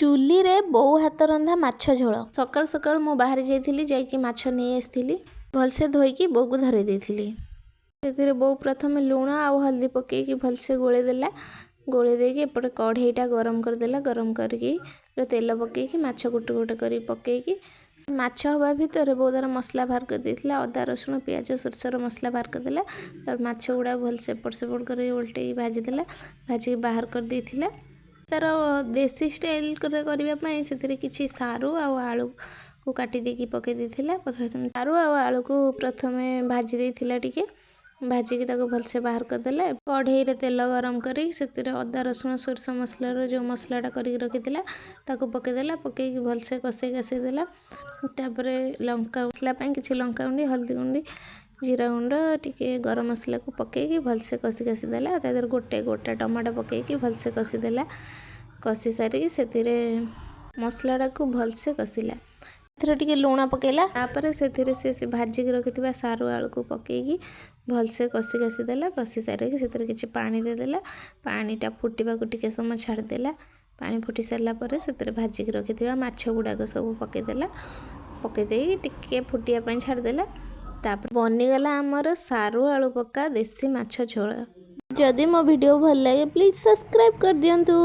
चुली रे बो हाथ रंधा माछ झोल सकाल सकाल मु बाहर जाइली जाइकी माछ नहीं आसती भलसे धोईकी बो को धरे देइथिली। से बो प्रथम लुण आउ हल्दी पकईकी भलसे गोलेदेला गोले देकी एपटे कढ़ईटा गरम करदेला गरम करके तेल पकईकी माछ गोटे गोटे कर पकईकी माछ हवा भितर बहुत तार मसला बाहर कर देइथिला अदा रसुण पियाज सोरसर मसला बाहर करदेला तार माछ गुड़ा भलसे एपट सेपट कर उल्टे भाजीदेला भाजी बाहर कर देइथिला। तार देसी स्टाइल करने से किसी सारू आलू को काटी देकी पकई देइथिला सारू आलू को प्रथमे भाजी देइथिला टिके भाजिकी ताको भलसे बाहर करदेला कढ़ई रे तेल गरम करी से अदा रसुण सोरस मसलार जो मसलाटा करके रखीला ताको पकईदेला पकईकी भलसे कषे कषे देला तापरे लंका मसला किसी लंका गुंडी हल्दी गुंडी जीरा गुंड टिके गरम मसला को पकईकी भलसे कषि कषि देला तादर गोटे गोटा टमाटो पकईकी भलसे कषि देला कषि सारिकी से मसलाटा को भलसे कषिला टिके लुण पकेला तापर से भाजिक रखिथिबा सारू आलू को पकईकी भलसे कषि कषि देला कषि सारिकी से किछि पानी देदेला पानीटा फुटिबा को टिके समय छाड़देला पानी फुटी सारा पर से भाजिक रखिथिबा माछ गुड़ाक सब पकईदेला पकई देई टिके फुटिया पाई छाड़देला तापर बनीगला आमर सारू आलू पक्का देसी माछ झोल। जदि मो वीडियो भल लगे प्लीज सब्सक्राइब कर दियंतु।